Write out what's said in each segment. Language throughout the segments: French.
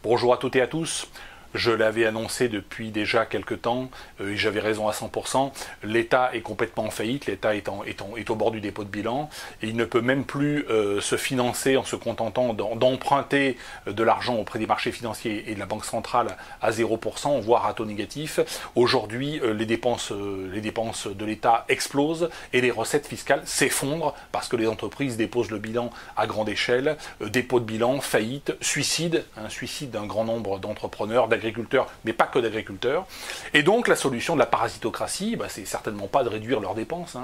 Bonjour à toutes et à tous. Je l'avais annoncé depuis déjà quelque temps, et j'avais raison à 100%, l'État est complètement en faillite, l'État est au bord du dépôt de bilan, et il ne peut même plus se financer en se contentant d'emprunter de l'argent auprès des marchés financiers et de la Banque centrale à 0%, voire à taux négatif. Aujourd'hui, les dépenses de l'État explosent et les recettes fiscales s'effondrent parce que les entreprises déposent le bilan à grande échelle, dépôt de bilan, faillite, suicide d'un grand nombre d'entrepreneurs, d'agriculteurs, mais pas que d'agriculteurs. Et donc la solution de la parasitocratie, c'est certainement pas de réduire leurs dépenses,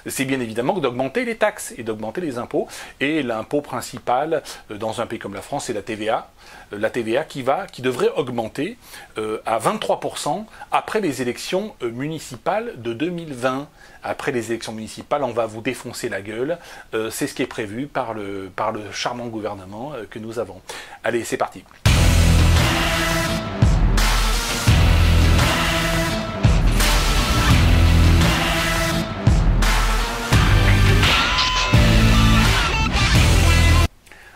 c'est bien évidemment d'augmenter les taxes et d'augmenter les impôts. Et l'impôt principal dans un pays comme la France, c'est la TVA. La TVA qui devrait augmenter à 23% après les élections municipales de 2020. Après les élections municipales, on va vous défoncer la gueule. C'est ce qui est prévu par le charmant gouvernement que nous avons. Allez, c'est parti.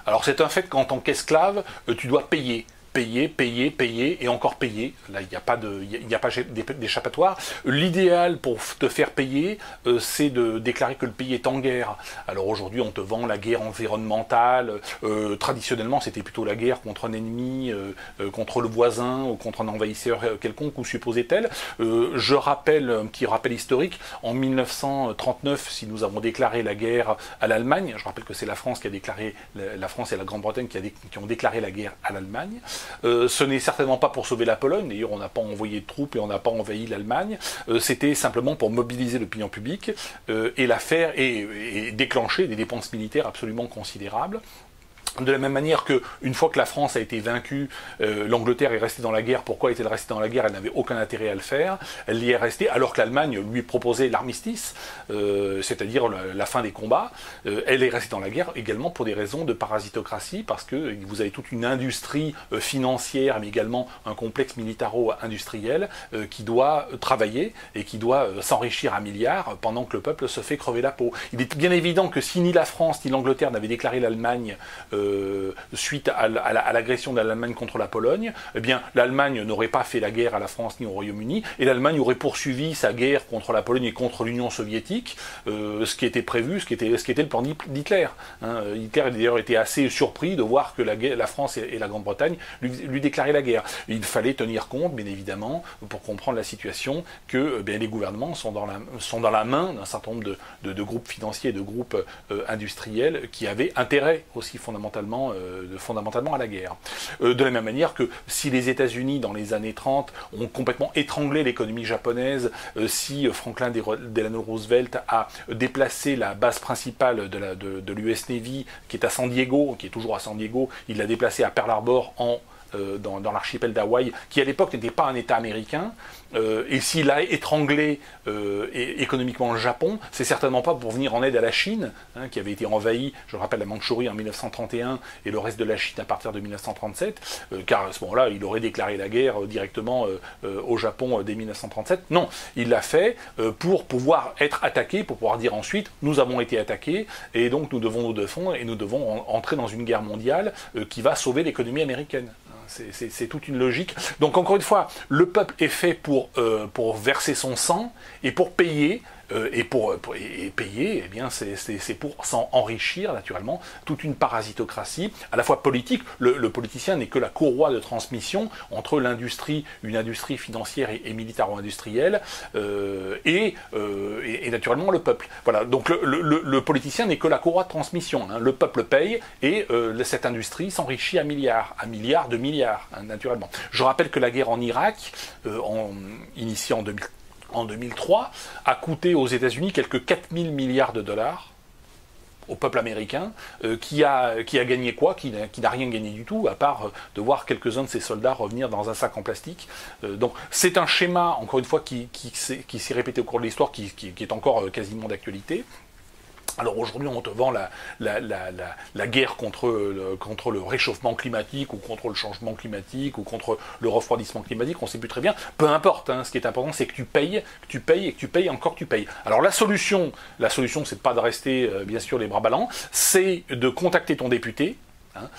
Alors c'est un fait qu'en tant qu'esclave, tu dois payer. Payer et encore payer. Là, il n'y a pas d'échappatoire. L'idéal pour te faire payer, c'est de déclarer que le pays est en guerre. Alors aujourd'hui, on te vend la guerre environnementale. Traditionnellement, c'était plutôt la guerre contre un ennemi, contre le voisin ou contre un envahisseur quelconque ou supposé tel. Je rappelle, un petit rappel historique, en 1939, si nous avons déclaré la guerre à l'Allemagne, je rappelle que c'est la France qui a déclaré, la France et la Grande-Bretagne qui ont déclaré la guerre à l'Allemagne. Ce n'est certainement pas pour sauver la Pologne, d'ailleurs on n'a pas envoyé de troupes et on n'a pas envahi l'Allemagne, c'était simplement pour mobiliser l'opinion publique et la faire et déclencher des dépenses militaires absolument considérables. De la même manière que, une fois que la France a été vaincue, l'Angleterre est restée dans la guerre. Pourquoi est-elle restée dans la guerre? Elle n'avait aucun intérêt à le faire. Elle y est restée alors que l'Allemagne lui proposait l'armistice, c'est-à-dire la fin des combats. Elle est restée dans la guerre également pour des raisons de parasitocratie, parce que vous avez toute une industrie financière, mais également un complexe militaro-industriel qui doit travailler et qui doit s'enrichir à milliards pendant que le peuple se fait crever la peau. Il est bien évident que si ni la France ni l'Angleterre n'avaient déclaré l'Allemagne suite à l'agression de l'Allemagne contre la Pologne, eh bien l'Allemagne n'aurait pas fait la guerre à la France ni au Royaume-Uni, et l'Allemagne aurait poursuivi sa guerre contre la Pologne et contre l'Union soviétique, ce qui était prévu, ce qui était le plan d'Hitler. Hitler d'ailleurs était assez surpris de voir que la France et la Grande-Bretagne lui déclaraient la guerre. Il fallait tenir compte, bien évidemment, pour comprendre la situation, que les gouvernements sont dans la main d'un certain nombre de groupes financiers et de groupes industriels qui avaient intérêt aussi fondamentalement à la guerre. De la même manière que si les États-Unis, dans les années 30, ont complètement étranglé l'économie japonaise, si Franklin Delano Roosevelt a déplacé la base principale de l'US Navy, qui est à San Diego, qui est toujours à San Diego, il l'a déplacée à Pearl Harbor dans l'archipel d'Hawaï, qui à l'époque n'était pas un État américain, et s'il a étranglé économiquement le Japon, c'est certainement pas pour venir en aide à la Chine, qui avait été envahie, je rappelle, la Mandchourie en 1931 et le reste de la Chine à partir de 1937, car à ce moment-là, il aurait déclaré la guerre directement au Japon dès 1937. Non, il l'a fait pour pouvoir être attaqué, pour pouvoir dire ensuite, nous avons été attaqués, et donc nous devons nous défendre, et nous devons entrer dans une guerre mondiale qui va sauver l'économie américaine. C'est toute une logique. Donc encore une fois, le peuple est fait pour verser son sang et pour payer. Et payer, eh bien, c'est pour s'en enrichir, naturellement, toute une parasitocratie, à la fois politique. Le politicien n'est que la courroie de transmission entre l'industrie, une industrie financière et militaro-industrielle, et naturellement le peuple. Voilà, donc le politicien n'est que la courroie de transmission. Le peuple paye et cette industrie s'enrichit à milliards de milliards, naturellement. Je rappelle que la guerre en Irak, initiée en 2003, a coûté aux États-Unis quelques 4000 milliards de dollars au peuple américain, qui a gagné quoi? Qui n'a rien gagné du tout, à part de voir quelques-uns de ses soldats revenir dans un sac en plastique. Donc c'est un schéma, encore une fois, qui s'est répété au cours de l'histoire, qui est encore quasiment d'actualité. Alors aujourd'hui, on te vend la guerre contre le réchauffement climatique, ou contre le changement climatique, ou contre le refroidissement climatique, on ne sait plus très bien. Peu importe, ce qui est important, c'est que tu payes, et que tu payes, encore que tu payes. Alors la solution, c'est pas de rester, bien sûr, les bras ballants, c'est de contacter ton député, Hein.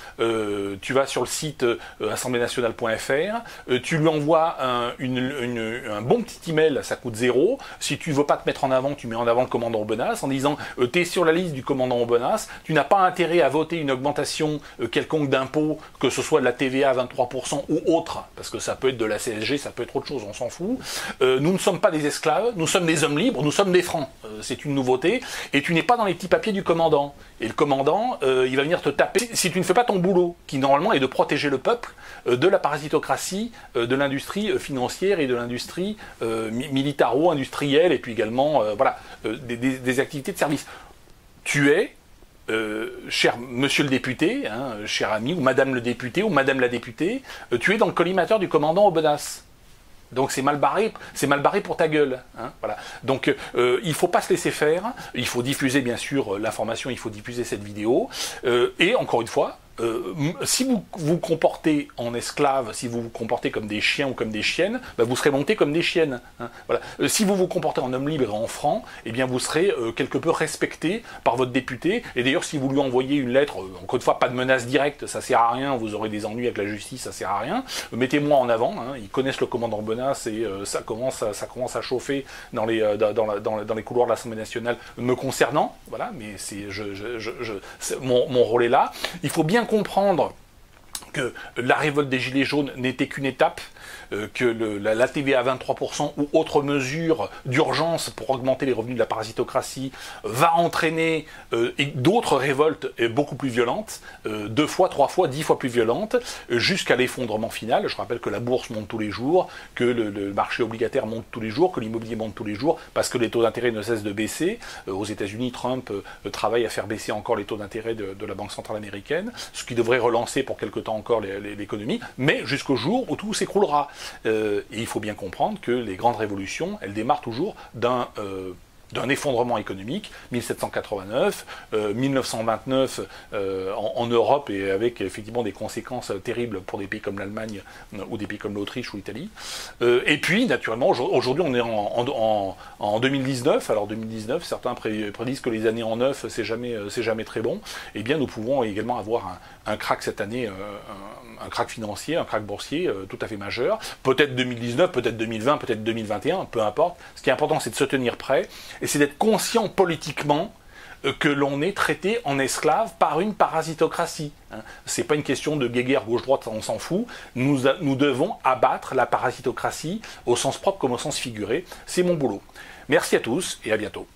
Tu vas sur le site assembléenationale.fr, tu lui envoies un bon petit email, ça coûte 0. Si tu veux pas te mettre en avant, tu mets en avant le commandant Aubenas en disant tu es sur la liste du commandant Aubenas, tu n'as pas intérêt à voter une augmentation quelconque d'impôt, que ce soit de la TVA à 23% ou autre, parce que ça peut être de la CSG, ça peut être autre chose, on s'en fout. Nous ne sommes pas des esclaves, nous sommes des hommes libres, nous sommes des francs. C'est une nouveauté, et tu n'es pas dans les petits papiers du commandant. Et le commandant, il va venir te taper si tu ne fais pas ton boulot, qui normalement est de protéger le peuple de la parasitocratie, de l'industrie financière et de l'industrie militaro-industrielle, et puis également des activités de service. Tu es, cher monsieur le député, hein, cher ami, ou madame le député, ou madame la députée, tu es dans le collimateur du commandant Aubenas. Donc c'est mal barré pour ta gueule. Hein, voilà. Donc il ne faut pas se laisser faire, il faut diffuser bien sûr l'information, il faut diffuser cette vidéo, et encore une fois, si vous vous comportez en esclave, si vous vous comportez comme des chiens ou comme des chiennes, bah vous serez montés comme des chiennes. Hein, voilà. Si vous vous comportez en homme libre et en franc, eh bien vous serez quelque peu respecté par votre député. Et d'ailleurs, si vous lui envoyez une lettre, encore une fois, pas de menace directe, ça sert à rien, vous aurez des ennuis avec la justice, ça sert à rien. Mettez-moi en avant, hein, ils connaissent le commandant Aubenas et ça commence à chauffer dans les couloirs de l'Assemblée nationale me concernant. Voilà, mais mon rôle est là. Il faut bien comprendre que la révolte des Gilets jaunes n'était qu'une étape, que la TVA à 23% ou autre mesure d'urgence pour augmenter les revenus de la parasitocratie va entraîner d'autres révoltes beaucoup plus violentes, 2 fois, 3 fois, 10 fois plus violentes, jusqu'à l'effondrement final. Je rappelle que la bourse monte tous les jours, que le marché obligataire monte tous les jours, que l'immobilier monte tous les jours, parce que les taux d'intérêt ne cessent de baisser. Aux États-Unis, Trump travaille à faire baisser encore les taux d'intérêt de la Banque centrale américaine, ce qui devrait relancer pour quelque temps encore l'économie, mais jusqu'au jour où tout s'écroulera. Et il faut bien comprendre que les grandes révolutions, elles démarrent toujours d'un effondrement économique, 1789, 1929 en Europe, et avec effectivement des conséquences terribles pour des pays comme l'Allemagne ou des pays comme l'Autriche ou l'Italie. Et puis, naturellement, aujourd'hui on est en 2019, alors 2019, certains prédisent que les années en neuf, c'est jamais très bon. Eh bien, nous pouvons également avoir un crack cette année, un crack financier, un crack boursier tout à fait majeur. Peut-être 2019, peut-être 2020, peut-être 2021, peu importe. Ce qui est important, c'est de se tenir prêt, et c'est d'être conscient politiquement que l'on est traité en esclave par une parasitocratie. C'est pas une question de guéguerre gauche-droite, on s'en fout. Nous devons abattre la parasitocratie au sens propre comme au sens figuré. C'est mon boulot. Merci à tous et à bientôt.